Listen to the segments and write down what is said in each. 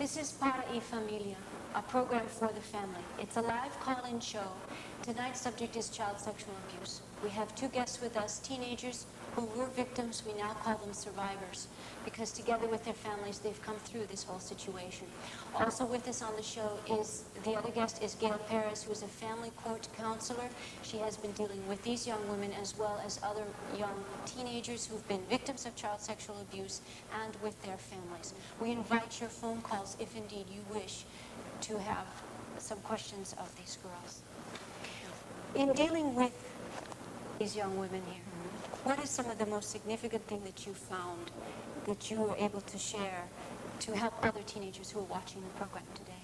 This is Para y Familia, a program for the family. It's a live call-in show. Tonight's subject is child sexual abuse. We have two guests with us, teenagers who were victims. We now call them survivors, because together with their families, they've come through this whole situation. Also with us on the show is, the other guest is Gail Perez, who is a family court counselor. She has been dealing with these young women as well as other young teenagers who've been victims of child sexual abuse and with their families. We invite your phone calls if indeed you wish to have some questions of these girls. In dealing with these young women here, what is some of the most significant thing that you found that you were able to share to help other teenagers who are watching the program today?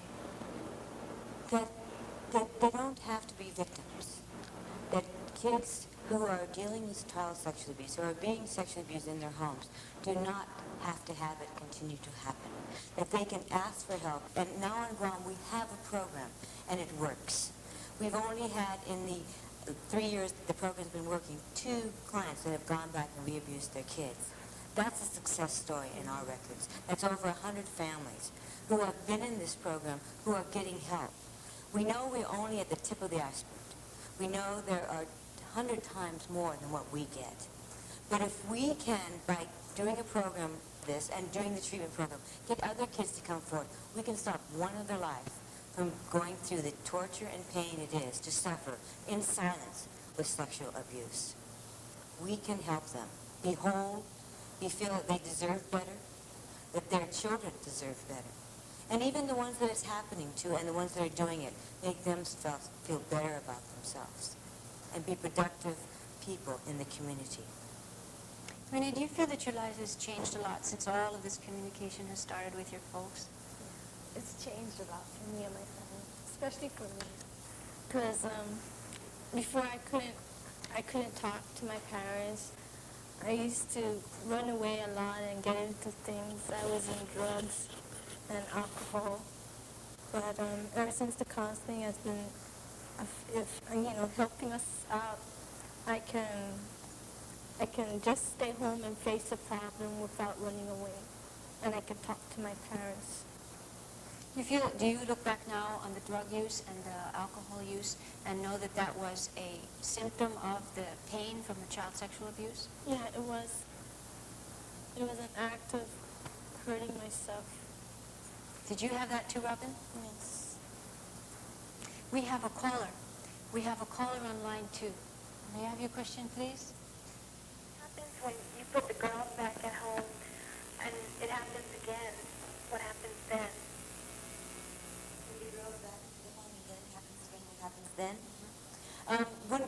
That they don't have to be victims. That kids who are dealing with child sexual abuse or are being sexually abused in their homes do not have to have it continue to happen. That they can ask for help. And now on Guam, we have a program, and it works. We've only had, in the 3 years the program's been working, 2 clients that have gone back and re-abused their kids. That's a success story in our records. That's over 100 families who have been in this program who are getting help. We know we're only at the tip of the iceberg. We know there are 100 times more than what we get. But if we can, by doing a program this and doing the treatment program, get other kids to come forward, we can stop one other life from going through the torture and pain it is to suffer in silence with sexual abuse. We can help them be whole, feel that they deserve better, that their children deserve better. And even the ones that it's happening to and the ones that are doing it, make them feel better about themselves and be productive people in the community. Renee, do you feel that your life has changed a lot since all of this communication has started with your folks? It's changed a lot for me and my family, especially for me. Because before I couldn't talk to my parents. I used to run away a lot and get into things. I was in drugs and alcohol. But ever since the counseling has been, helping us out, I can just stay home and face a problem without running away, and I can talk to my parents. Do you look back now on the drug use and the alcohol use and know that that was a symptom of the pain from the child sexual abuse? Yeah, it was. It was an act of hurting myself. Did you have that too, Robin? Yes. We have a caller. We have a caller on line 2. May I have your question, please? What happens when you put the girls back at home and it happens again? What happens then? Then,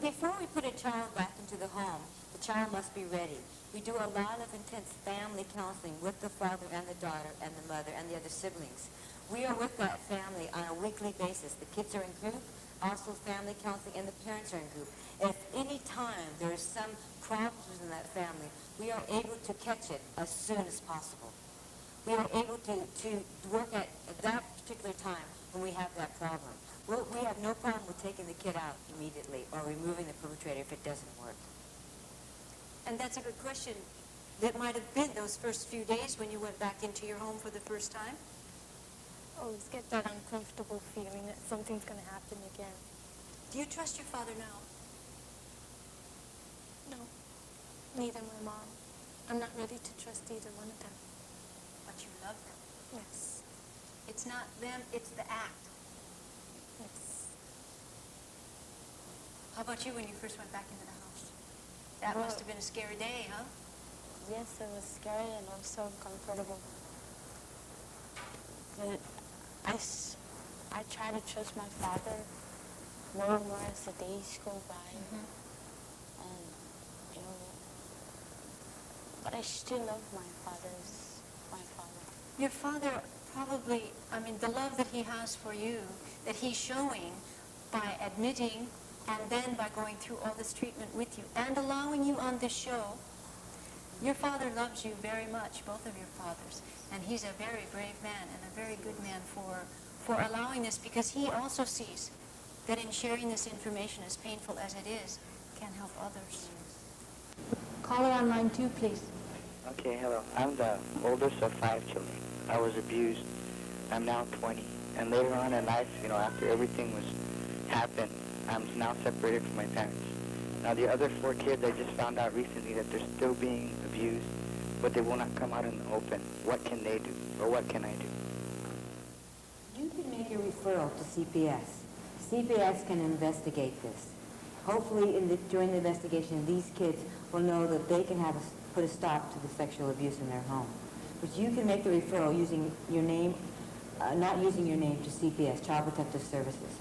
before we put a child back into the home, the child must be ready. We do a lot of intense family counseling with the father and the daughter and the mother and the other siblings. We are with that family on a weekly basis. The kids are in group, also family counseling, and the parents are in group. If any time there is some problems within that family, we are able to catch it as soon as possible. We are able to work at that particular time when we have that problem. We have no problem with taking the kid out immediately or removing the perpetrator if it doesn't work. And that's a good question. That might have been those first few days when you went back into your home for the first time? I always get that uncomfortable feeling that something's going to happen again. Do you trust your father now? No, neither my mom. I'm not ready to trust either one of them. But you love them? Yes. It's not them, it's the act. Yes. How about you when you first went back into the house? That must have been a scary day, huh? Yes, it was scary and also uncomfortable. But I try to trust my father more and more as the days go by. Mm-hmm. And, but I still love my father as my father. Your father probably, the love that he has for you, that he's showing by admitting and then by going through all this treatment with you and allowing you on this show, your father loves you very much, both of your fathers. And he's a very brave man and a very good man for allowing this, because he also sees that in sharing this information, as painful as it is, can help others. Caller on line 2, please. Okay, hello. I'm the oldest of 5 children. I was abused I'm now 20. And later on in life, after everything was happened, I'm now separated from my parents. Now the other 4 kids, I just found out recently that they're still being abused, but they will not come out in the open. What can they do, or what can I do? You can make a referral to CPS. CPS can investigate this. Hopefully, during the investigation, these kids will know that they can put a stop to the sexual abuse in their home. But you can make the referral using your name, not using your name, to CPS, Child Protective Services.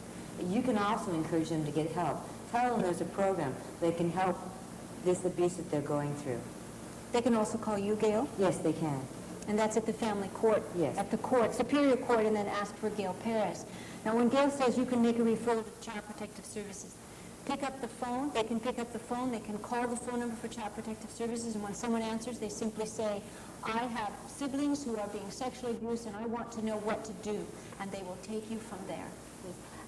You can also encourage them to get help. Tell them there's a program that can help this abuse that they're going through. They can also call you, Gail, Yes, they can. and that's at the family court. Yes. At the court, Superior Court, and then ask for Gail Perez. Now, when Gail says you can make a referral to Child Protective Services, pick up the phone. They can pick up the phone. They can call the phone number for Child Protective Services, and when someone answers, they simply say, I have siblings who are being sexually abused, and I want to know what to do, and they will take you from there.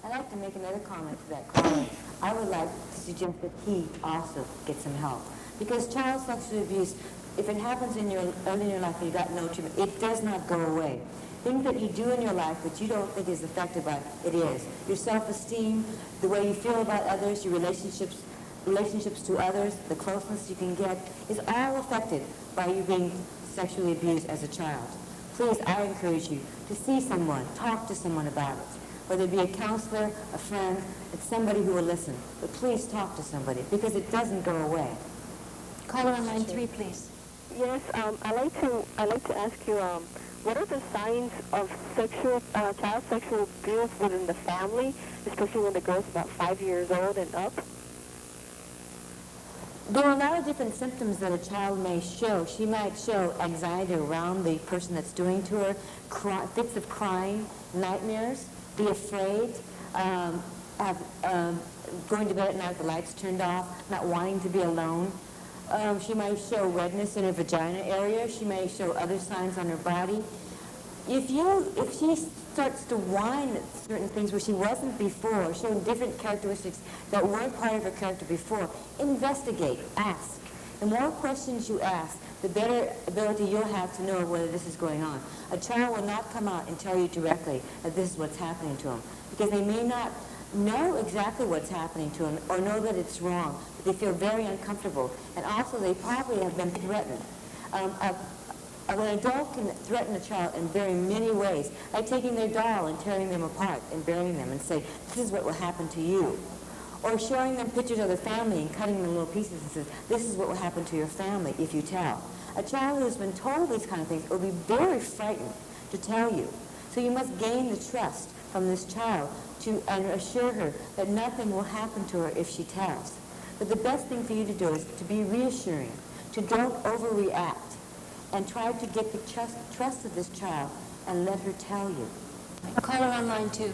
I'd like to make another comment to that caller. I would like to suggest that he also get some help. Because child sexual abuse, if it happens early in your life and you got no treatment, it does not go away. Things that you do in your life that you don't think is affected by it is. Your self-esteem, the way you feel about others, your relationships to others, the closeness you can get, is all affected by you being sexually abused as a child. Please, I encourage you to see someone, talk to someone about it. Whether it be a counselor, a friend, it's somebody who will listen. But please talk to somebody, because it doesn't go away. Caller on line 3, please. Yes, I'd like to ask you, what are the signs of child sexual abuse within the family, especially when the girl's about 5 years old and up? There are a lot of different symptoms that a child may show. She might show anxiety around the person that's doing to her, fits of crying, nightmares, be afraid, going to bed at night with the lights turned off, not wanting to be alone. She might show redness in her vagina area. She may show other signs on her body. If she starts to whine at certain things where she wasn't before, showing different characteristics that weren't part of her character before, investigate, ask. The more questions you ask, the better ability you'll have to know whether this is going on. A child will not come out and tell you directly that this is what's happening to them, because they may not know exactly what's happening to them or know that it's wrong, but they feel very uncomfortable. And also, they probably have been threatened. An adult can threaten a child in very many ways, like taking their doll and tearing them apart and burying them and say, this is what will happen to you. Or showing them pictures of their family and cutting them in little pieces and says, this is what will happen to your family if you tell. A child who has been told these kind of things will be very frightened to tell you. So you must gain the trust from this child and assure her that nothing will happen to her if she tells. But the best thing for you to do is to be reassuring, to don't overreact, and try to get the trust of this child and let her tell you. Caller on line 2.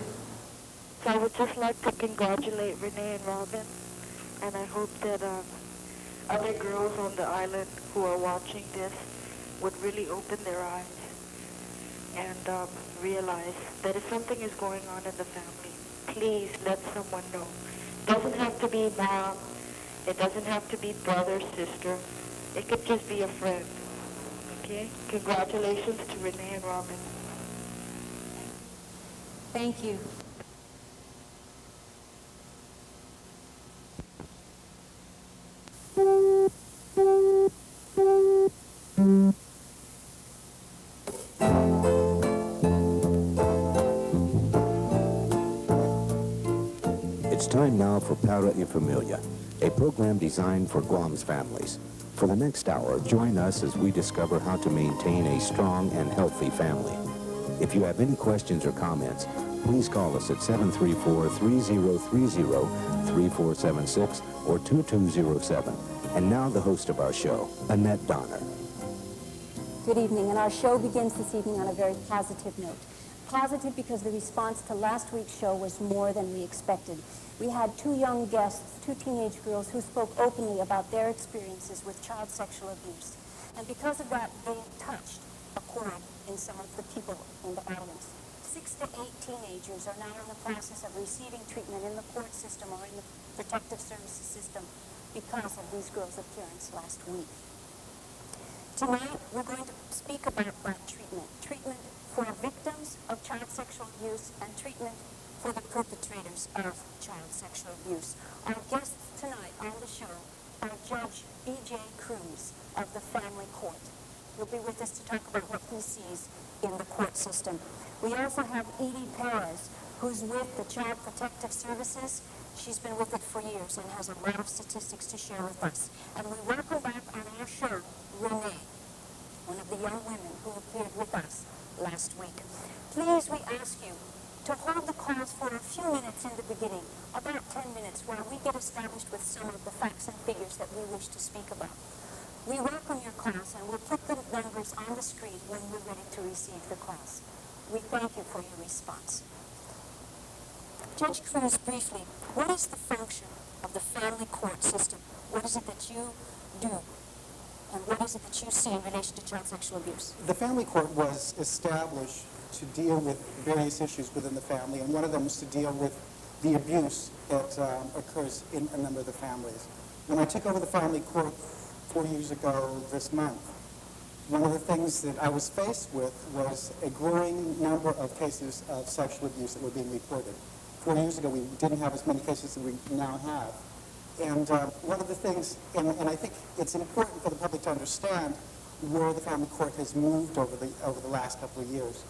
So I would just like to congratulate Renee and Robin, and I hope that other girls on the island who are watching this would really open their eyes and realize that if something is going on in the family, please let someone know. It doesn't have to be mom. It doesn't have to be brother, sister. It could just be a friend. Okay? Congratulations to Renee and Robin. Thank you. It's time now for Para y Familia, a program designed for Guam's families. For the next hour, join us as we discover how to maintain a strong and healthy family. If you have any questions or comments, please call us at 734-3030-3476 or 2207. And now the host of our show, Annette Donner. Good evening, and our show begins this evening on a very positive note. Positive because the response to last week's show was more than we expected. We had 2 young guests, 2 teenage girls, who spoke openly about their experiences with child sexual abuse. And because of that, they touched a chord in some of the people in the audience. 6 to 8 teenagers are now in the process of receiving treatment in the court system or in the protective services system because of these girls' appearance last week. Tonight, we're going to speak about treatment. Treatment for victims of child sexual abuse and treatment for the perpetrators of child sexual abuse. Our guests tonight on the show are Judge B.J. Cruz of the Family Court. He'll be with us to talk about what he sees in the court system. We also have Edie Perez, who's with the Child Protective Services. She's been with it for years and has a lot of statistics to share with us. And we welcome back on our show Renee, one of the young women who appeared with us last week. Please, we ask you to hold the calls for a few minutes in the beginning, about 10 minutes, while we get established with some of the facts and figures that we wish to speak about. We welcome your calls, and we'll put the numbers on the screen when we're ready to receive the calls. We thank you for your response. Judge Cruz, briefly, what is the function of the family court system? What is it that you do? And what is it that you see in relation to child sexual abuse? The family court was established to deal with various issues within the family, and one of them is to deal with the abuse that occurs in a number of the families. When I took over the family court 4 years ago this month, one of the things that I was faced with was a growing number of cases of sexual abuse that were being reported. 4 years ago, we didn't have as many cases as we now have. And one of the things, and I think it's important for the public to understand where the family court has moved over the last couple of years.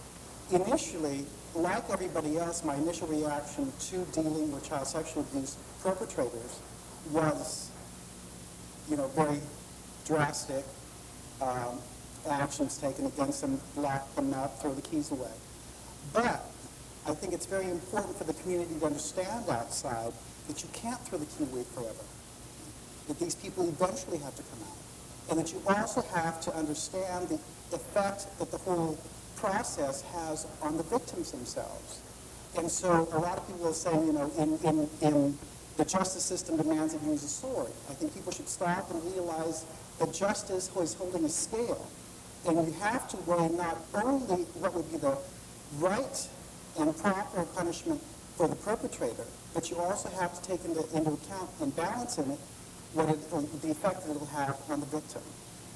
Initially, like everybody else, my initial reaction to dealing with child sexual abuse perpetrators was, very drastic actions taken against them, lock them up, throw the keys away. But I think it's very important for the community to understand outside that you can't throw the key away forever, that these people eventually have to come out, and that you also have to understand the effect that the whole process has on the victims themselves. And so a lot of people are saying, in the justice system demands that you use a sword. I think people should stop and realize that justice is holding a scale, and you have to weigh not only what would be the right and proper punishment for the perpetrator, but you also have to take into account and balance in it the effect that it will have on the victim.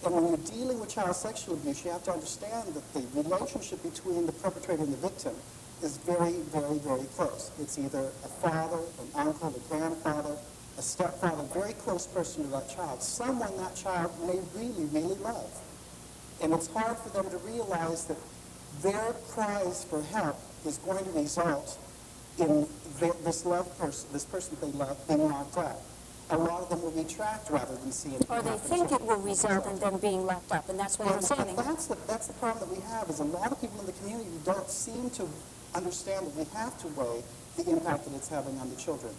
And when you're dealing with child sexual abuse, you have to understand that the relationship between the perpetrator and the victim is very, very, very close. It's either a father, an uncle, a grandfather, a stepfather, a very close person to that child, someone that child may really, really love. And it's hard for them to realize that their cries for help is going to result in this person they love being locked up. A lot of them will retract rather than see it. Or they think it will result in them being locked up, and that's what I'm saying. That's the problem that we have, is a lot of people in the community don't seem to understand that we have to weigh the impact that it's having on the children.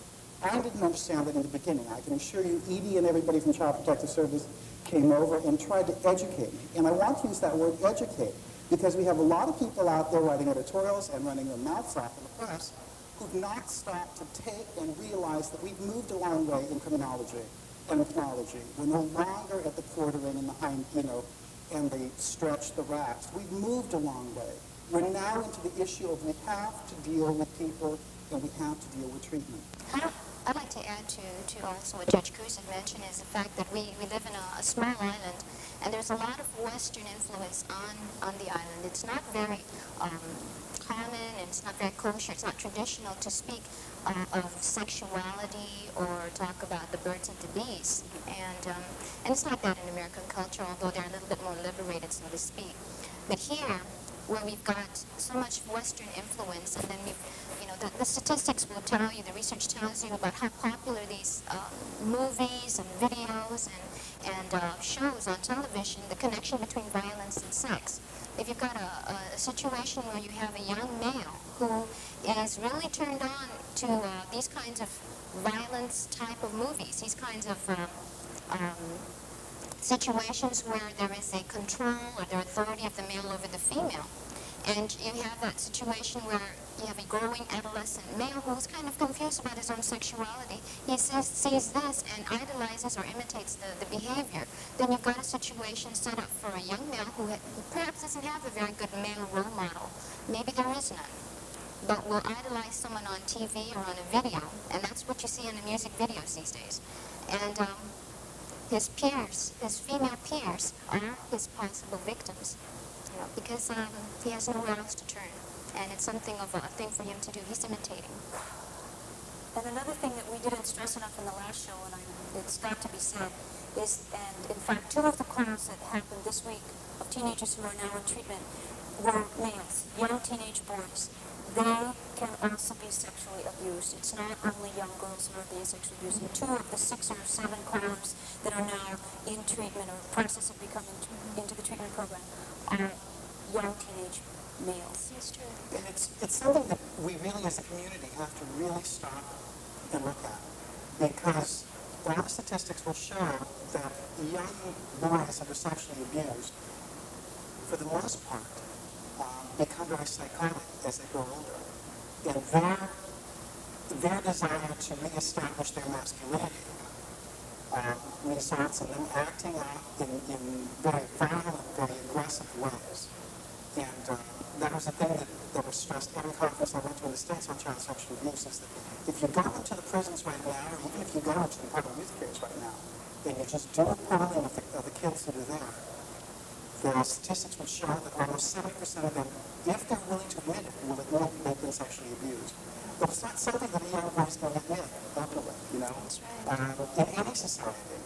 I didn't understand that in the beginning. I can assure you, Edie and everybody from Child Protective Service came over and tried to educate me. And I want to use that word, educate, because we have a lot of people out there writing editorials and running their mouths off in the press who've not stopped to take and realize that we've moved a long way in criminology and ethnology. We're no longer at the quartering and the hind, and the stretch the racks. We've moved a long way. We're now into the issue of we have to deal with people and we have to deal with treatment. I'd like to add to also what Judge Cruz had mentioned is the fact that we live in a small island, and there's a lot of Western influence on the island. It's not very common, and it's not very kosher, it's not traditional to speak of sexuality or talk about the birds and the bees. And it's like that in American culture, although they're a little bit more liberated, so to speak. But here, where we've got so much Western influence, and then the statistics will tell you, the research tells you about how popular these movies and videos and shows on television, the connection between violence and sex. If you've got a situation where you have a young male who is really turned on to these kinds of violence type of movies, these kinds of situations where there is a control or the authority of the male over the female, and you have that situation where you have a growing adolescent male who's kind of confused about his own sexuality. He sees this and idolizes or imitates the behavior. Then you've got a situation set up for a young male who perhaps doesn't have a very good male role model. Maybe there is none, but will idolize someone on TV or on a video, and that's what you see in the music videos these days. And his peers, his female peers, are his possible victims, because he has nowhere else to turn, and it's something of a thing for him to do. He's imitating. And another thing that we didn't stress enough in the last show, and it's got to be said, is, and in fact, 2 of the calls that happened this week of teenagers who are now in treatment were males, young teenage boys. They can also be sexually abused. It's not only young girls who are being sexually abused. And 2 of the 6 or 7 callers that are now in treatment or process of becoming into the treatment program are young teenage males. It's true. And it's something that we really, as a community, have to really stop and look at. Because all the statistics will show that young boys that are sexually abused, for the most part, become very psychotic as they grow older. And their desire to reestablish their masculinity results in them acting out in very violent, very aggressive ways. And that was a thing that was stressed every conference I went to in the States on child sexual abuse, is that if you go into the prisons right now, or even if you go into the public youth cares right now, and you just do a polling of the kids that are there, the statistics would show that almost 70% of them, if they're willing to admit it, will admit they've been sexually abused. But it's not something that a young boy's going to admit openly, That's right. in any society,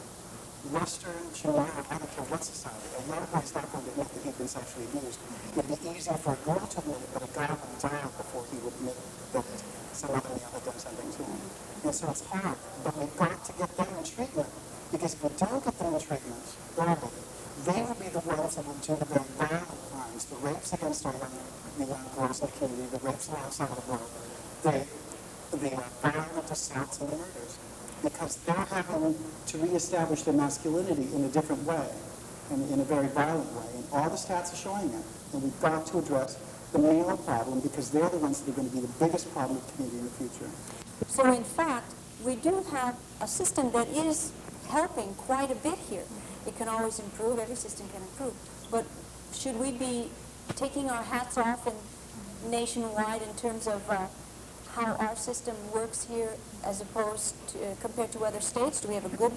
Western, China, I don't care what society, a young boy's not going to admit that he'd been sexually abused. It'd be easier for a girl to admit it, but a guy would die before he would admit that some other male had done something to him. And so it's hard, but we've got to get them in treatment, because if we don't get them in treatment early, they will be the ones that will do the very violent crimes, the rapes against the young girls in the community, the rapes alongside the world, the violent assaults and the murders, because they're having to reestablish their masculinity in a different way, and in a very violent way. And all the stats are showing it. And we've got to address the male problem, because they're the ones that are going to be the biggest problem of the community in the future. So in fact, we do have a system that is helping quite a bit here. It can always improve. Every system can improve. But should we be taking our hats off nationwide in terms of how our system works here as opposed to, compared to other states? Do we have a good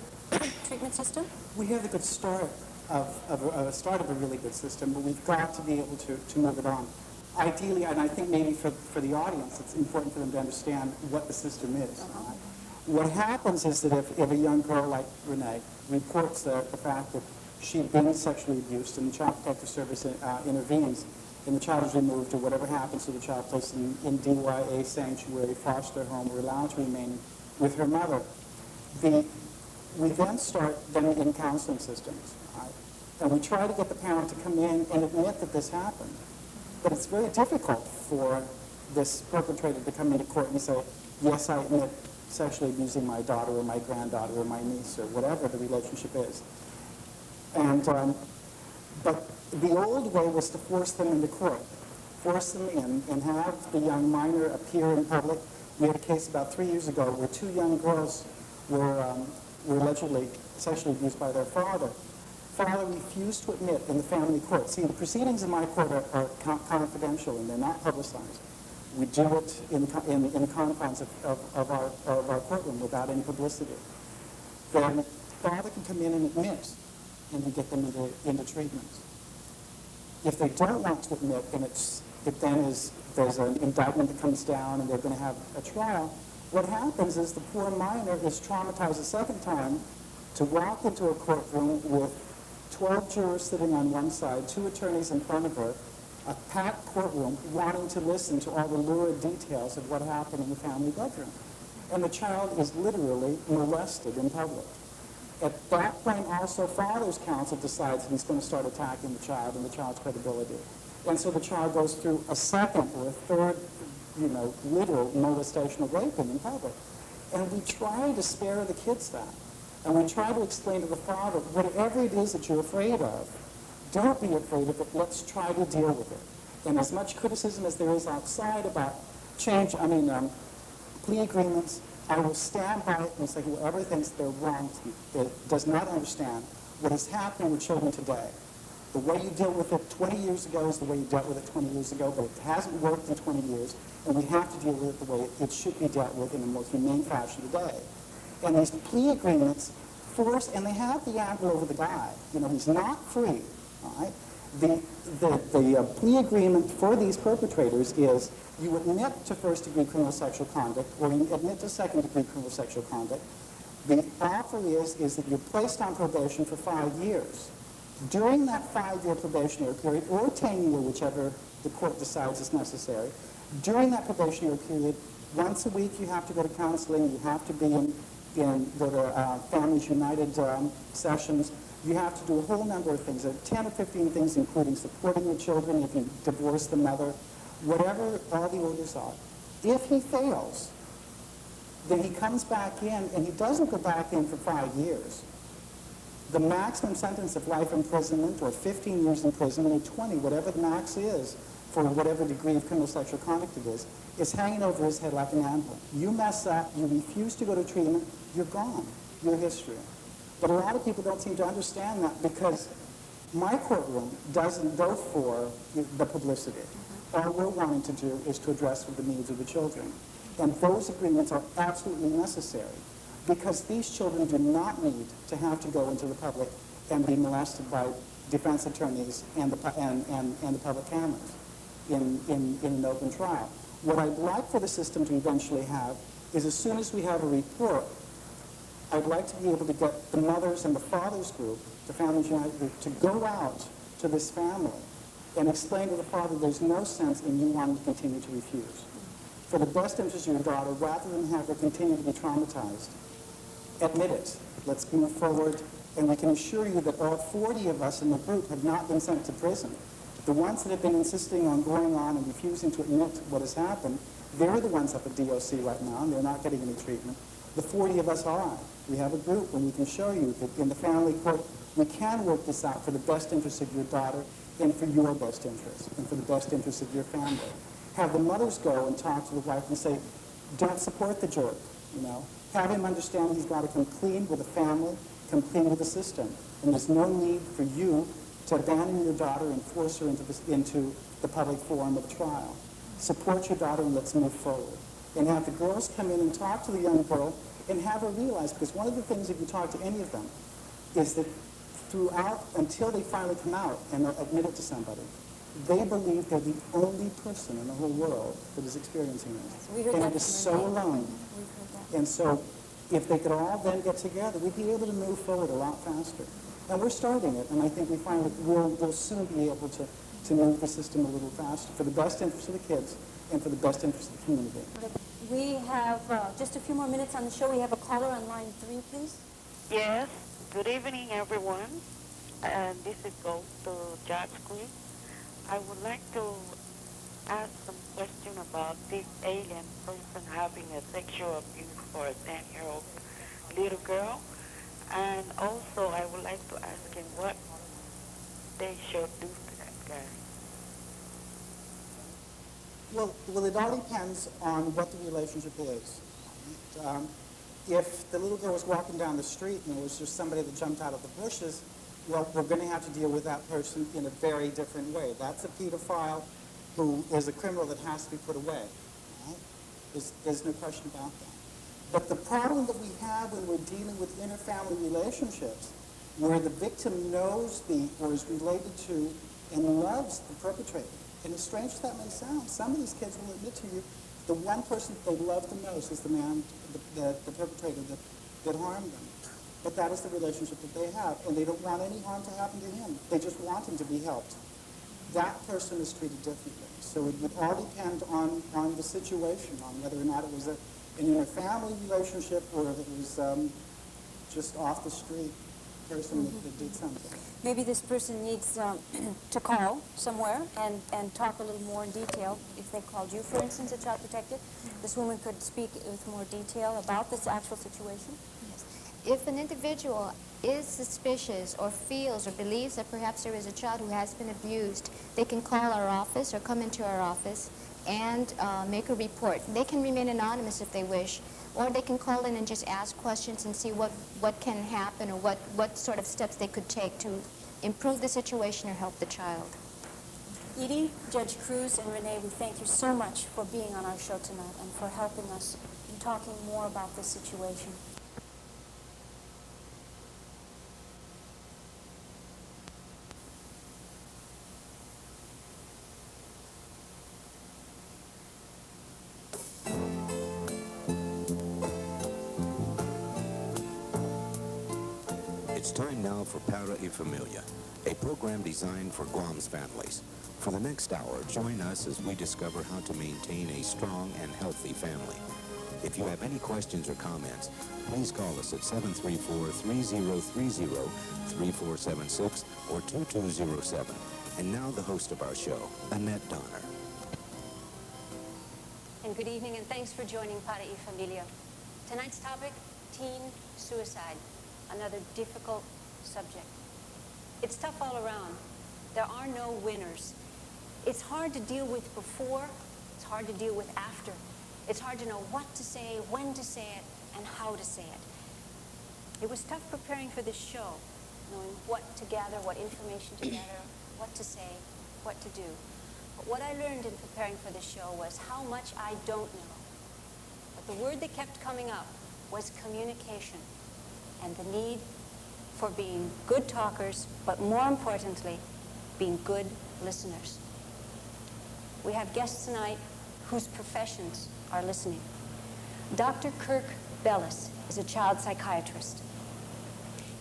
treatment system? We have a good start of a really good system, but we've got to be able to move it on. Ideally, and I think maybe for the audience, it's important for them to understand what the system is. What happens is that if a young girl like Renee reports the fact that she'd been sexually abused, and the Child Protective Service intervenes, and the child is removed, or whatever happens to the child, placed in DYA sanctuary, foster home, or allowed to remain with her mother, we then start them in counseling systems. Right? And we try to get the parent to come in and admit that this happened. But it's very difficult for this perpetrator to come into court and say, yes, I admit sexually abusing my daughter or my granddaughter or my niece or whatever the relationship is. And but the old way was to force them into court, force them in, and have the young minor appear in public. We had a case about 3 years ago where 2 young girls were allegedly sexually abused by their father. Father refused to admit in the family court. See, the proceedings in my court are confidential and they're not publicized. We do it in the confines of our courtroom without any publicity. Then father can come in and admit, and we get them into treatment. If they don't want to admit, then there's an indictment that comes down and they're going to have a trial. What happens is the poor minor is traumatized a second time to walk into a courtroom with 12 jurors sitting on one side, 2 attorneys in front of her, a packed courtroom wanting to listen to all the lurid details of what happened in the family bedroom. And the child is literally molested in public. At that point, also, father's counsel decides he's going to start attacking the child and the child's credibility. And so the child goes through a second or a third, literal molestation or raping in public. And we try to spare the kids that. And we try to explain to the father, whatever it is that you're afraid of, don't be afraid of it. Let's try to deal with it. And as much criticism as there is outside about plea agreements, I will stand by it and say whoever thinks they're wrong does not understand what is happening with children today. The way you deal with it 20 years ago is the way you dealt with it 20 years ago, but it hasn't worked in 20 years, and we have to deal with it the way it should be dealt with in a more humane fashion today. And these plea agreements force, and they have the angle over the guy. You know, he's not free, all right? The plea agreement for these perpetrators is you admit to first-degree criminal sexual conduct or you admit to second-degree criminal sexual conduct. The offer is that you're placed on probation for 5 years. During that 5-year probationary period, or 10-year, whichever the court decides is necessary, during that probationary period, once a week you have to go to counseling, you have to be go to Families United sessions. You have to do a whole number of things, 10 or 15 things, including supporting your children if you divorce the mother, whatever all the orders are. If he fails, then he comes back in, and he doesn't go back in for 5 years. The maximum sentence of life imprisonment, or 15 years imprisonment, or 20, whatever the max is, for whatever degree of criminal sexual conduct it is hanging over his head like an anvil. You mess up, you refuse to go to treatment, you're gone. You're history. But a lot of people don't seem to understand that because my courtroom doesn't go for the publicity. All we're wanting to do is to address the needs of the children. And those agreements are absolutely necessary because these children do not need to have to go into the public and be molested by defense attorneys and the public cameras in an open trial. What I'd like for the system to eventually have is as soon as we have a report, I'd like to be able to get the mothers and the fathers group, the Families United group, to go out to this family and explain to the father there's no sense in you wanting to continue to refuse. For the best interest of your daughter, rather than have her continue to be traumatized, admit it. Let's move forward, and we can assure you that all 40 of us in the group have not been sent to prison. The ones that have been insisting on going on and refusing to admit what has happened, they're the ones up at DOC right now, and they're not getting any treatment. The 40 of us are. We have a group, and we can show you that in the family court, we can work this out for the best interest of your daughter and for your best interest and for the best interest of your family. Have the mothers go and talk to the wife and say, don't support the jerk, you know. Have him understand he's got to come clean with the family, come clean with the system. And there's no need for you to abandon your daughter and force her into the public forum of trial. Support your daughter and let's move forward. And have the girls come in and talk to the young girl and have her realize, because one of the things if you talk to any of them is that throughout, until they finally come out and admit it to somebody, they believe they're the only person in the whole world that is experiencing this. And it is so alone. And so if they could all then get together, we'd be able to move forward a lot faster. And we're starting it, and I think we find that we'll soon be able to move the system a little faster for the best interest of the kids and for the best interest of the community. We have just a few more minutes on the show. We have a caller on line 3, please. Yes. Good evening, everyone. And this is goes to Judge Queen. I would like to ask some question about this alien person having a sexual abuse for a 10-year-old little girl. And also, I would like to ask him what they should do to that guy. Well, it all depends on what the relationship is. If the little girl was walking down the street and it was just somebody that jumped out of the bushes, well, we're going to have to deal with that person in a very different way. That's a pedophile who is a criminal that has to be put away. Right? There's no question about that. But the problem that we have when we're dealing with inter-family relationships, where the victim knows or is related to and loves the perpetrator, and as strange as that may sound, some of these kids will admit to you the one person they love the most is the man, the perpetrator that harmed them. But that is the relationship that they have, and they don't want any harm to happen to him. They just want him to be helped. That person is treated differently. So it would all depend on the situation, on whether or not it was an inter-family relationship or if it was just off the street person that did something. Maybe this person needs to call somewhere and talk a little more in detail. If they called you, for instance, a child protective, this woman could speak with more detail about this actual situation. Yes. If an individual is suspicious or feels or believes that perhaps there is a child who has been abused, they can call our office or come into our office and make a report. They can remain anonymous if they wish, or they can call in and just ask questions and see what can happen or what sort of steps they could take to improve the situation or help the child. Edie, Judge Cruz, and Renee, we thank you so much for being on our show tonight and for helping us in talking more about this situation. It's time now for Para y Familia, a program designed for Guam's families. For the next hour, join us as we discover how to maintain a strong and healthy family. If you have any questions or comments, please call us at 734-3030, 3476, or 2207. And now the host of our show, Annette Donner. And good evening, and thanks for joining Para y Familia. Tonight's topic, teen suicide, another difficult subject. It's tough all around. There are no winners. It's hard to deal with before, it's hard to deal with after. It's hard to know what to say, when to say it, and how to say it. It was tough preparing for this show, knowing what to gather, what information to gather, what to say, what to do. But what I learned in preparing for this show was how much I don't know. But the word that kept coming up was communication and the need for being good talkers, but more importantly, being good listeners. We have guests tonight whose professions are listening. Dr. Kirk Bellis is a child psychiatrist.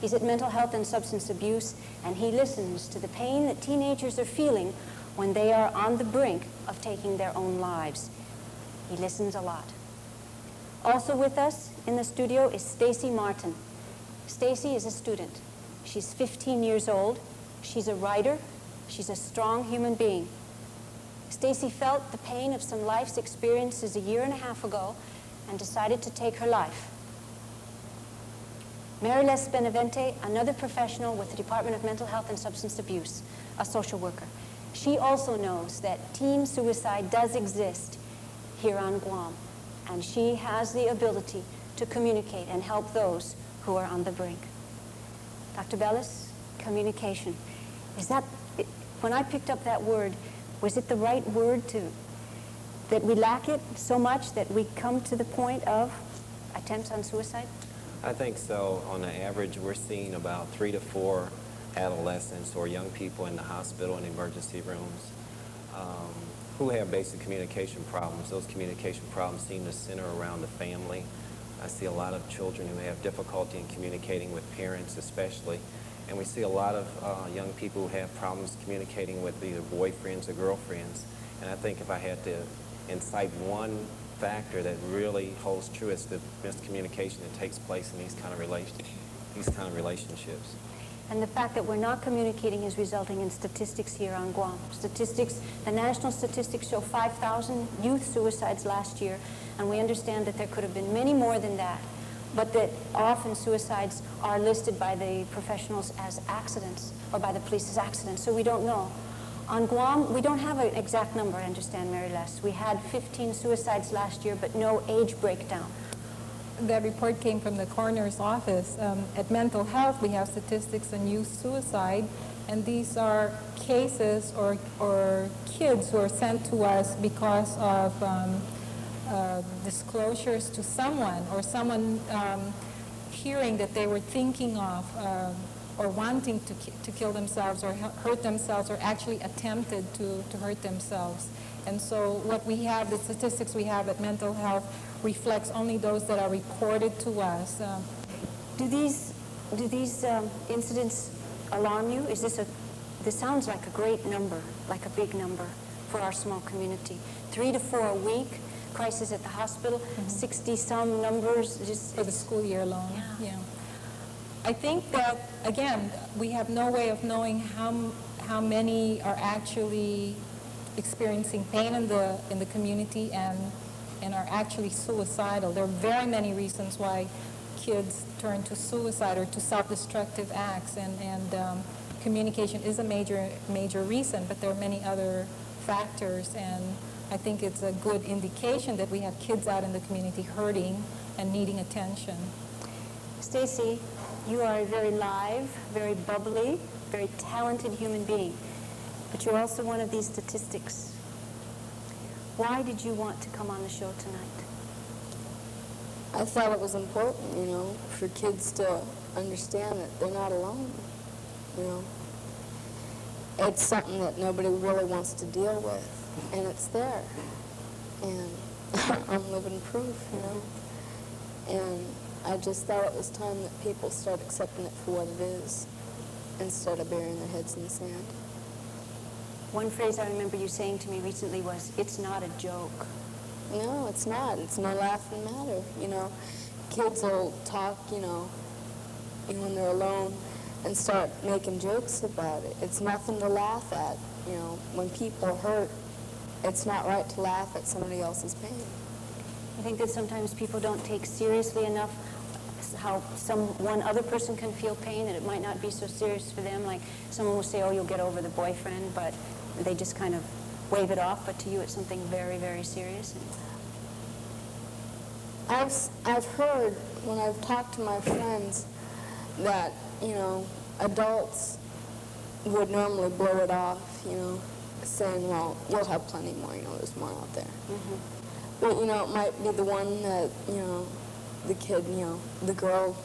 He's at Mental Health and Substance Abuse, and he listens to the pain that teenagers are feeling when they are on the brink of taking their own lives. He listens a lot. Also with us in the studio is Stacy Martin. Stacy is a student. She's 15 years old. She's a writer. She's a strong human being. Stacy felt the pain of some life's experiences a year and a half ago and decided to take her life. Mariles Benavente, another professional with the Department of Mental Health and Substance Abuse, a social worker. She also knows that teen suicide does exist here on Guam, and she has the ability to communicate and help those who are on the brink. Dr. Bellis, communication. Is that, when I picked up that word, was it the right word that we lack it so much that we come to the point of attempts on suicide? I think so. On the average, we're seeing about 3 to 4 adolescents or young people in the hospital and emergency rooms who have basic communication problems. Those communication problems seem to center around the family. I see a lot of children who have difficulty in communicating with parents especially, and we see a lot of young people who have problems communicating with either boyfriends or girlfriends. And I think if I had to incite one factor that really holds true, it's the miscommunication that takes place in these kind of relationships. And the fact that we're not communicating is resulting in statistics here on Guam. Statistics, the national statistics show 5,000 youth suicides last year, and we understand that there could have been many more than that, but that often suicides are listed by the professionals as accidents, or by the police as accidents, so we don't know. On Guam, we don't have an exact number, I understand, Mary Les. We had 15 suicides last year, but no age breakdown. That report came from the coroner's office. At Mental Health, we have statistics on youth suicide, and these are cases or kids who are sent to us because of disclosures to someone, or someone hearing that they were thinking of or wanting to kill themselves or hurt themselves, or actually attempted to hurt themselves. And so what we have, the statistics we have at Mental Health, reflects only those that are reported to us. Do these incidents alarm you? This sounds like a great number, like a big number for our small community. 3 to 4 a week, crisis at the hospital, 60-some numbers. For the school year alone, yeah. I think that, again, we have no way of knowing how many are actually experiencing pain in the community and are actually suicidal. There are very many reasons why kids turn to suicide or to self-destructive acts, and communication is a major reason, but there are many other factors, and I think it's a good indication that we have kids out in the community hurting and needing attention. Stacy, you are a very live, very bubbly, very talented human being, but you're also one of these statistics. Why did you want to come on the show tonight? I thought it was important, for kids to understand that they're not alone, It's something that nobody really wants to deal with, and it's there. And I'm living proof, And I just thought it was time that people start accepting it for what it is instead of burying their heads in the sand. One phrase I remember you saying to me recently was, "It's not a joke." No, it's not. It's no laughing matter. You know, kids will talk, when they're alone and start making jokes about it. It's nothing to laugh at. When people are hurt, it's not right to laugh at somebody else's pain. I think that sometimes people don't take seriously enough how one other person can feel pain, and it might not be so serious for them. Like someone will say, "Oh, you'll get over the boyfriend," but they just kind of wave it off. But to you, it's something very, very serious. I've heard when I've talked to my friends that adults would normally blow it off, saying, "Well, you'll have plenty more. There's more out there." Mm-hmm. But it might be the one that the kid, the girl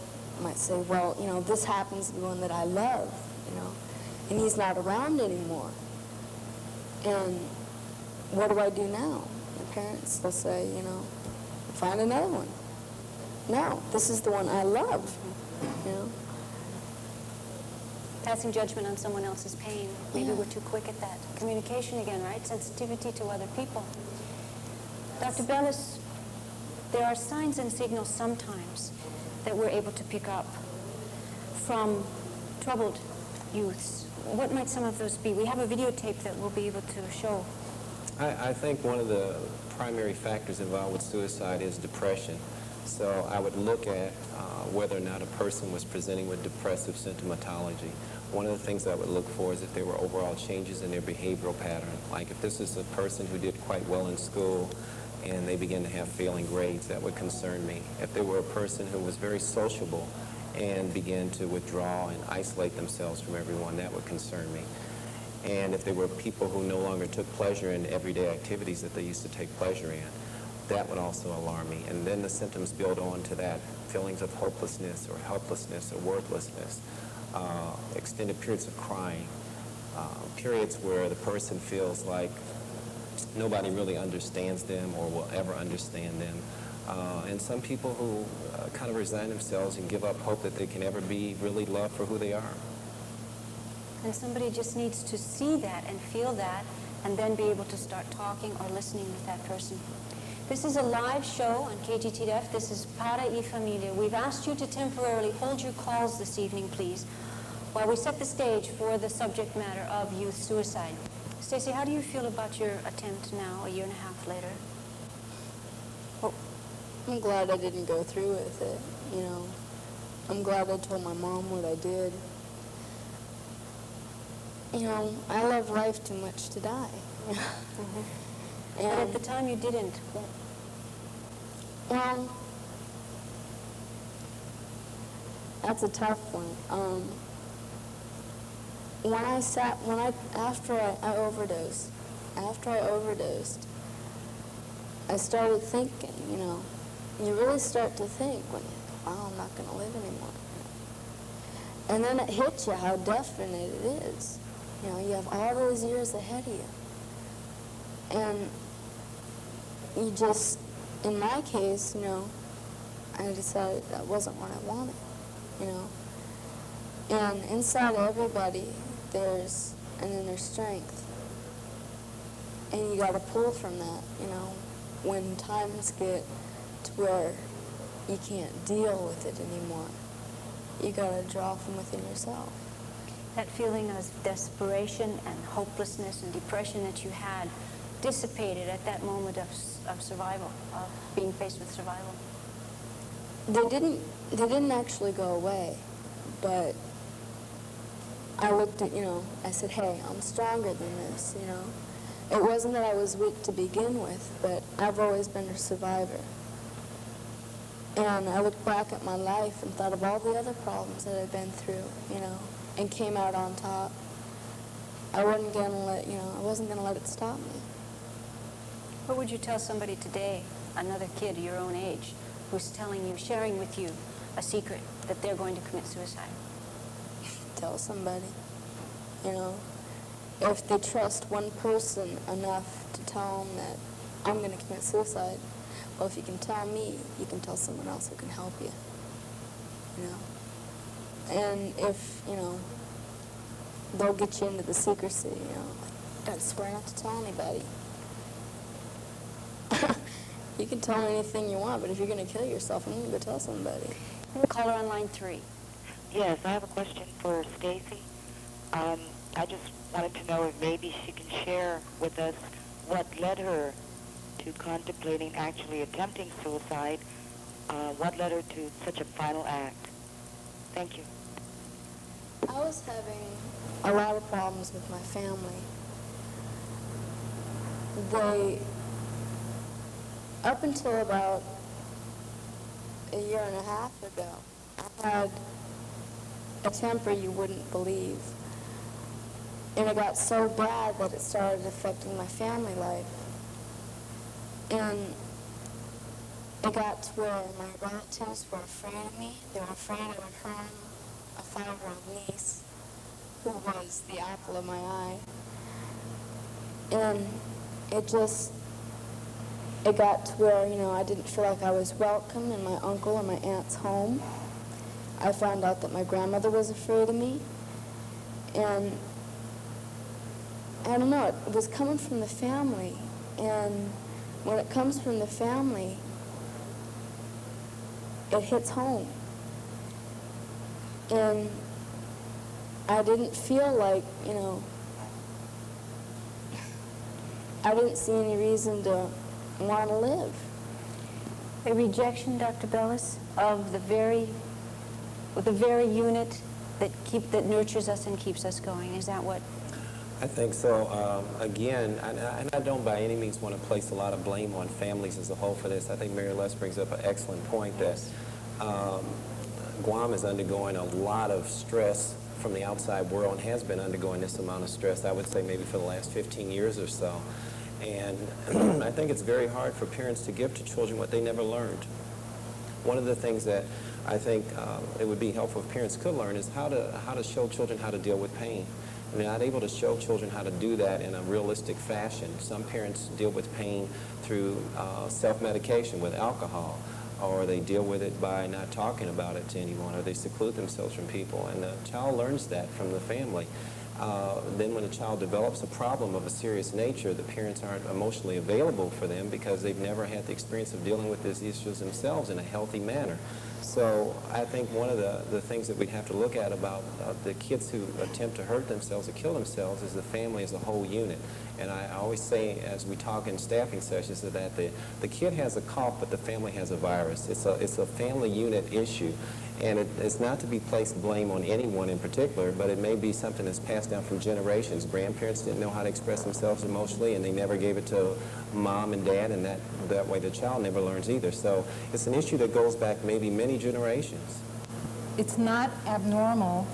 might say, "Well, this happens to be one that I love, and he's not around anymore. And what do I do now?" The parents will say, "Find another one." No, this is the one I love, Passing judgment on someone else's pain. Maybe we're too quick at that. Communication again, right? Sensitivity to other people. Dr. Bellis, there are signs and signals sometimes that we're able to pick up from troubled youths. What might some of those be? We have a videotape that we'll be able to show. I think one of the primary factors involved with suicide is depression. So I would look at whether or not a person was presenting with depressive symptomatology. One of the things I would look for is if there were overall changes in their behavioral pattern. Like if this is a person who did quite well in school and they begin to have failing grades, that would concern me. If they were a person who was very sociable and began to withdraw and isolate themselves from everyone, that would concern me. And if they were people who no longer took pleasure in everyday activities that they used to take pleasure in, that would also alarm me. And then the symptoms build on to that, feelings of hopelessness or helplessness or worthlessness, extended periods of crying, periods where the person feels like nobody really understands them or will ever understand them. And some people who kind of resign themselves and give up hope that they can ever be really loved for who they are. And somebody just needs to see that and feel that and then be able to start talking or listening with that person. This is a live show on KGTF. This is Para y Familia. We've asked you to temporarily hold your calls this evening, please, while we set the stage for the subject matter of youth suicide. Stacey, how do you feel about your attempt now, a year and a half later? Well, I'm glad I didn't go through with it, I'm glad I told my mom what I did. I love life too much to die. Mm-hmm. But at the time you didn't. Well, that's a tough one. After I overdosed, I started thinking, you really start to think when you think, wow, I'm not going to live anymore. And then it hits you how definite it is. You have all those years ahead of you. And you just, in my case, I decided that wasn't what I wanted, And inside everybody, there's an inner strength. And you got to pull from that, when times get to where you can't deal with it anymore. You got to draw from within yourself. That feeling of desperation and hopelessness and depression that you had dissipated at that moment of survival, of being faced with survival? They didn't actually go away, but I looked at, I said, hey, I'm stronger than this, It wasn't that I was weak to begin with, but I've always been a survivor. And I looked back at my life and thought of all the other problems that I've been through, and came out on top. I wasn't gonna let it stop me. What would you tell somebody today, another kid your own age, who's sharing with you a secret that they're going to commit suicide? Tell somebody, if they trust one person enough to tell them that I'm going to commit suicide, well, if you can tell me, you can tell someone else who can help you. you know. And if, you know, they'll get you into the secrecy, you know, like, gotta swear not to tell anybody. You can tell me anything you want, but if you're gonna kill yourself, I'm gonna go tell somebody. Caller on line 3. Yes, I have a question for Stacy. I just wanted to know if maybe she can share with us what led her to contemplating actually attempting suicide, what led her to such a final act. Thank you. I was having a lot of problems with my family. Up until about a year and a half ago, I had a temper you wouldn't believe. And it got so bad that it started affecting my family life. And it got to where my relatives were afraid of me. They were afraid I would harm a 5-year-old niece who was the apple of my eye. And it got to where, you know, I didn't feel like I was welcome in my uncle or my aunt's home. I found out that my grandmother was afraid of me. And I don't know, it was coming from the family. And when it comes from the family, it hits home. And I didn't feel like, you know, I didn't see any reason to want to live. A rejection, Dr. Bellis, of the very unit that nurtures us and keeps us going. Is that what? I think so. Again, and I don't by any means want to place a lot of blame on families as a whole for this. I think Mary Les brings up an excellent point that Guam is undergoing a lot of stress from the outside world and has been undergoing this amount of stress, I would say maybe for the last 15 years or so. And I think it's very hard for parents to give to children what they never learned. One of the things that I think it would be helpful if parents could learn is how to show children how to deal with pain. They're not able to show children how to do that in a realistic fashion. Some parents deal with pain through self-medication with alcohol, or they deal with it by not talking about it to anyone, or they seclude themselves from people, and the child learns that from the family. Then when a child develops a problem of a serious nature, the parents aren't emotionally available for them because they've never had the experience of dealing with these issues themselves in a healthy manner. So I think one of the things that we have to look at about the kids who attempt to hurt themselves or kill themselves is the family as a whole unit. And I always say, as we talk in staffing sessions, that the kid has a cough, but the family has a virus. It's a family unit issue. And it's not to be placed blame on anyone in particular, but it may be something that's passed down from generations. Grandparents didn't know how to express themselves emotionally, and they never gave it to mom and dad, and that way the child never learns either. So it's an issue that goes back maybe many generations. It's not abnormal,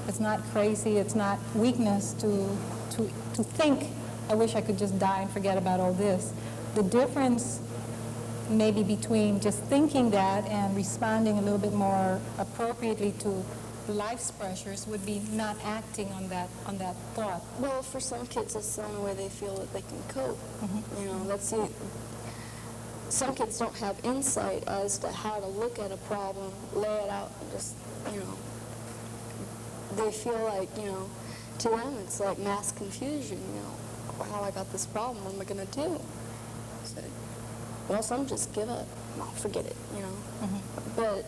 it's not crazy, it's not weakness to think, I wish I could just die and forget about all this. The difference maybe between just thinking that and responding a little bit more appropriately to life's pressures would be not acting on that thought. Well, for some kids, that's the only way they feel that they can cope. You know, that's it. Some kids don't have insight as to how to look at a problem, lay it out, and just, you know, they feel like, you know, to them it's like mass confusion, you know. Wow, I got this problem, what am I going to do? So, well, some just give up. Well, forget it, you know. But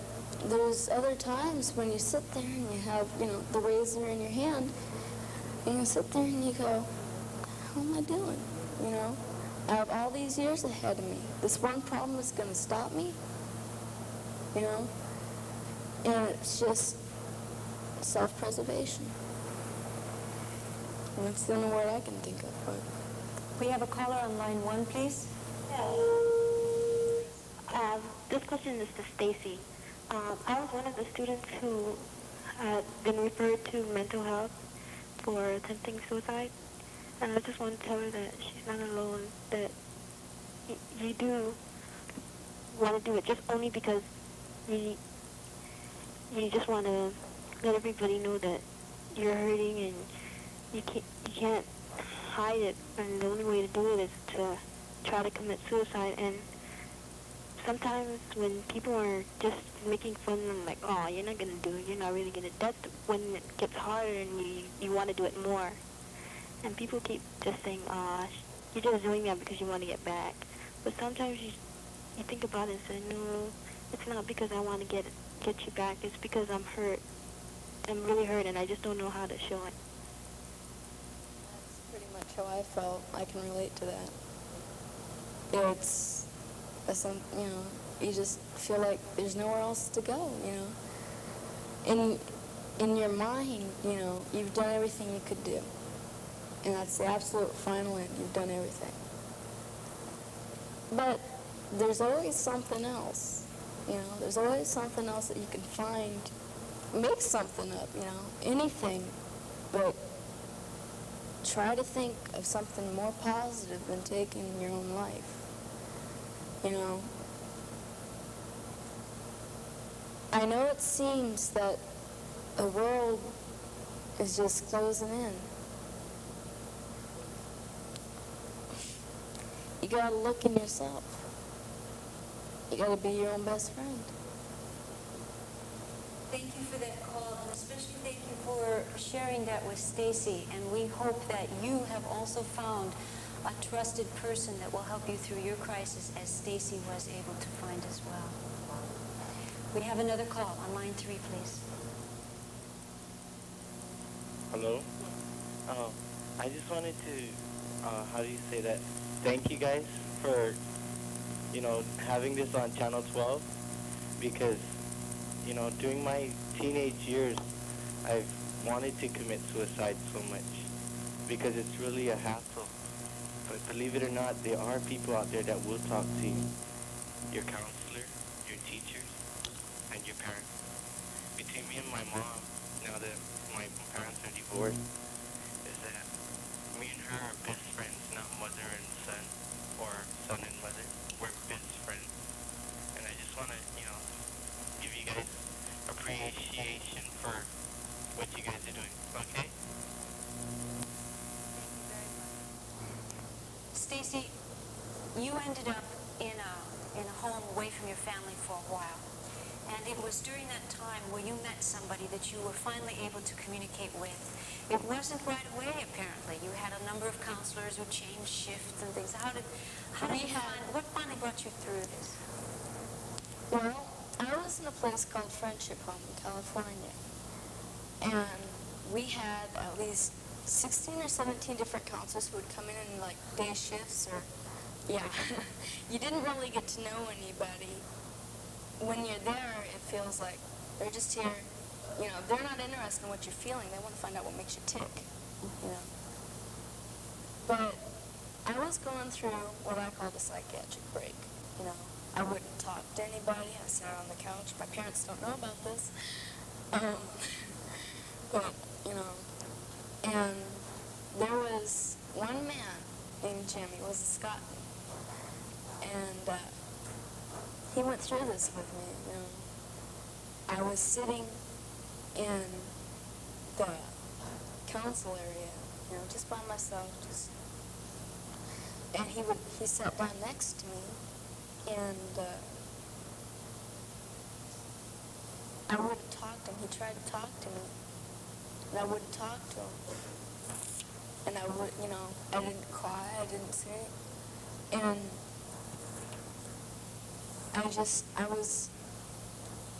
there's other times when you sit there and you have, you know, the razor in your hand, and you sit there and you go, how am I doing, you know? I have all these years ahead of me. This one problem is going to stop me, you know? And it's just self-preservation. And that's the only word I can think of. But We have a caller on line 1, please. This question is to Stacy. I was one of the students who had been referred to mental health for attempting suicide. And I just want to tell her that she's not alone, that you do want to do it just only because you just want to let everybody know that you're hurting and you can't hide it, and the only way to do it is to try to commit suicide. And sometimes when people are just making fun of them, like, oh, you're not going to do it, you're not really going to, that's when it gets harder and you want to do it more. And people keep just saying, oh, you're just doing that because you want to get back. But sometimes you think about it and say, no, it's not because I want to get you back. It's because I'm hurt. I'm really hurt, and I just don't know how to show it. That's pretty much how I felt. I can relate to that. It's, you know, you just feel like there's nowhere else to go, you know. In your mind, you know, you've done everything you could do. And that's the absolute final end. You've done everything. But there's always something else, you know. There's always something else that you can find. Make something up, you know, anything. But try to think of something more positive than taking your own life, you know. I know it seems that the world is just closing in. You gotta look in yourself. You gotta be your own best friend. Thank you for that call, and especially thank you for sharing that with Stacy. And we hope that you have also found a trusted person that will help you through your crisis, as Stacy was able to find as well. We have another call on line 3, please. Hello? I just wanted to, how do you say that? Thank you guys for, you know, having this on Channel 12, because, you know, during my teenage years, I've wanted to commit suicide so much because it's really a hassle. But believe it or not, there are people out there that will talk to you, your counselor, your teachers, and your parents. Between me and my mom, now that my parents are divorced, is that me and her are best friends, not mother and son, or son and mother. We're best friends. And I just want to, you know, give you guys appreciation for what you guys are doing, okay? Stacy, you ended up in a home away from your family for a while. And it was during that time where you met somebody that you were finally able to communicate with. It wasn't right away, apparently. You had a number of counselors who changed shifts and things. How did you find, what finally brought you through this? Well, I was in a place called Friendship Home in California. And we had at least 16 or 17 different counselors who would come in like day shifts or, yeah. You didn't really get to know anybody. When you're there, it feels like they're just here, you know, they're not interested in what you're feeling. They want to find out what makes you tick, you know. But I was going through what I called a psychiatric break, you know. I wouldn't talk to anybody. I sat on the couch. My parents don't know about this. But, you know, and there was one man named Jimmy, was a Scotsman, and he went through this with me, you know. I was sitting in the council area, you know, just by myself, and he sat down next to me, and I wouldn't talk to him. He tried to talk to me, and I wouldn't talk to him. And I would, you know, I didn't cry, I didn't say it. And I was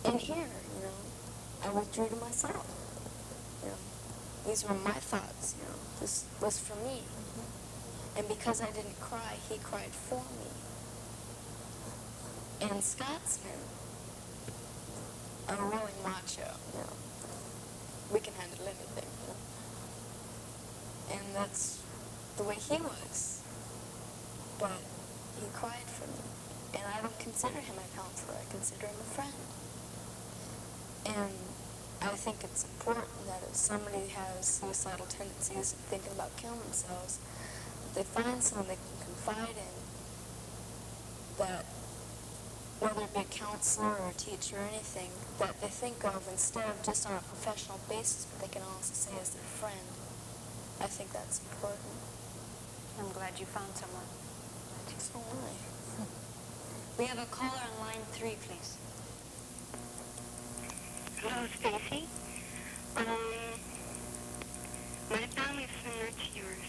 in here, you know. I withdrew to myself, you know. These were my thoughts, you know. This was for me. And because I didn't cry, he cried for me. And Scotsmen are really macho, you know. We can handle anything, you know. And that's the way he was. But he cried for me. And I don't consider him a counselor. I consider him a friend. And I think it's important that if somebody has suicidal tendencies and thinking about killing themselves, they find someone they can confide in, that whether it be a counselor or a teacher or anything, that they think of instead of just on a professional basis, but they can also say as their friend. I think that's important. I'm glad you found someone. So am I. We have a caller on line 3, please. Hello, Stacy. My family is similar to yours.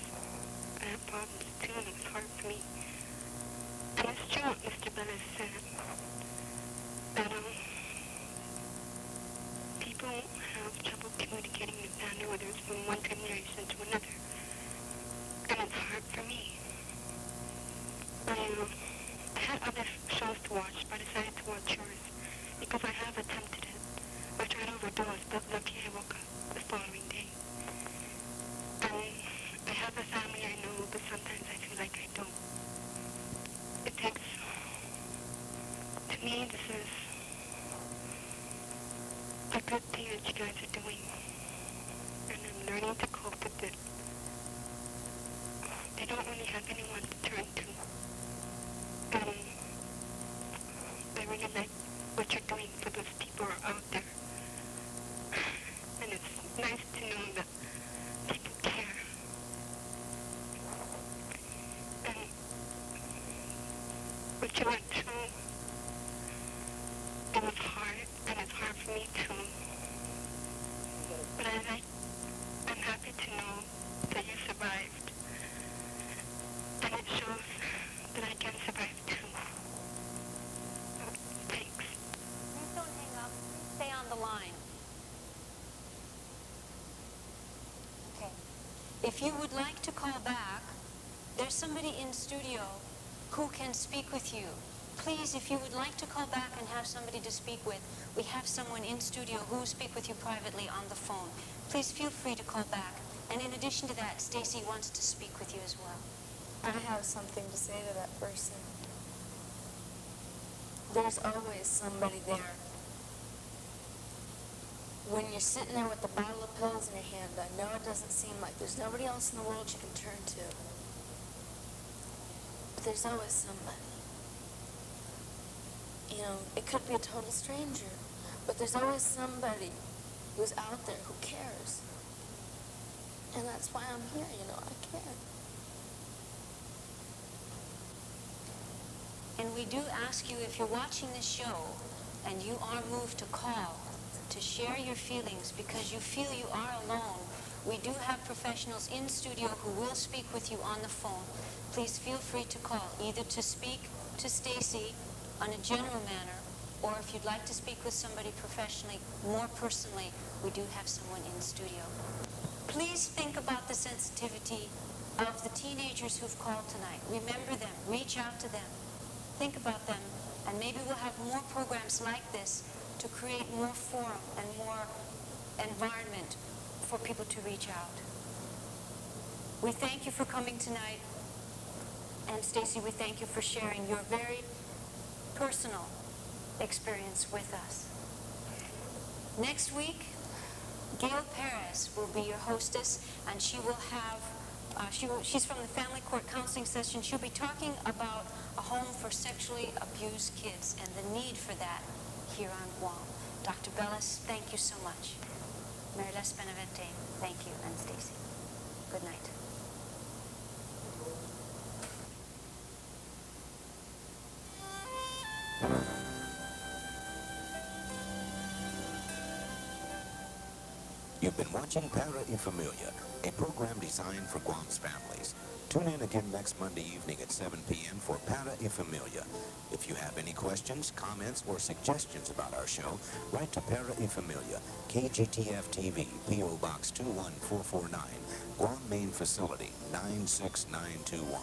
I have problems too, and it's hard for me. And it's true what Mr. Bellis said, that people have trouble communicating in family, whether it's from one generation to another. And it's hard for me. I had other shows to watch, but I decided to watch yours because I have attempted it. I tried to overdose, but lucky I woke up the following day. And I have a family I know, but sometimes I feel like I don't. It takes, to me, this is a good thing that you guys are doing. And I'm learning to cope with it. They don't really have anyone to turn to. And I really like what you're doing for those people who are out there. And it's nice to know that people care. And what you went through, it was hard, and it's hard for me too. But I'm happy to know that you survived. And it shows that I can survive too. Thanks. Please don't hang up. Please stay on the line. Okay. If you would like to call back, there's somebody in studio who can speak with you. Please, if you would like to call back and have somebody to speak with, we have someone in studio who will speak with you privately on the phone. Please feel free to call back. And in addition to that, Stacy wants to speak with you as well. I have something to say to that person. There's always somebody there. When you're sitting there with a bottle of pills in your hand, I know it doesn't seem like there's nobody else in the world you can turn to. But there's always somebody. You know, it could be a total stranger, but there's always somebody who's out there who cares. And that's why I'm here, you know, I care. And we do ask you, if you're watching this show and you are moved to call, to share your feelings because you feel you are alone, we do have professionals in studio who will speak with you on the phone. Please feel free to call, either to speak to Stacy on a general manner, or if you'd like to speak with somebody professionally, more personally, we do have someone in studio. Please think about the sensitivity of the teenagers who've called tonight. Remember them, reach out to them. Think about them, and maybe we'll have more programs like this to create more forum and more environment for people to reach out. We thank you for coming tonight, and Stacy, we thank you for sharing your very personal experience with us. Next week, Gail Perez will be your hostess, and she will have she's from the Family Court Counseling Session. She'll be talking about a home for sexually abused kids and the need for that here on Guam. Dr. Bellis, thank you so much. Mariles Benavente, thank you, and Stacy. Good night. You've been watching Para y Familia, a program designed for Guam's families. Tune in again next Monday evening at 7 p.m. for Para y Familia. If you have any questions, comments, or suggestions about our show, write to Para y Familia, KGTF TV, P.O. Box 21449, Guam Main Facility, 96921.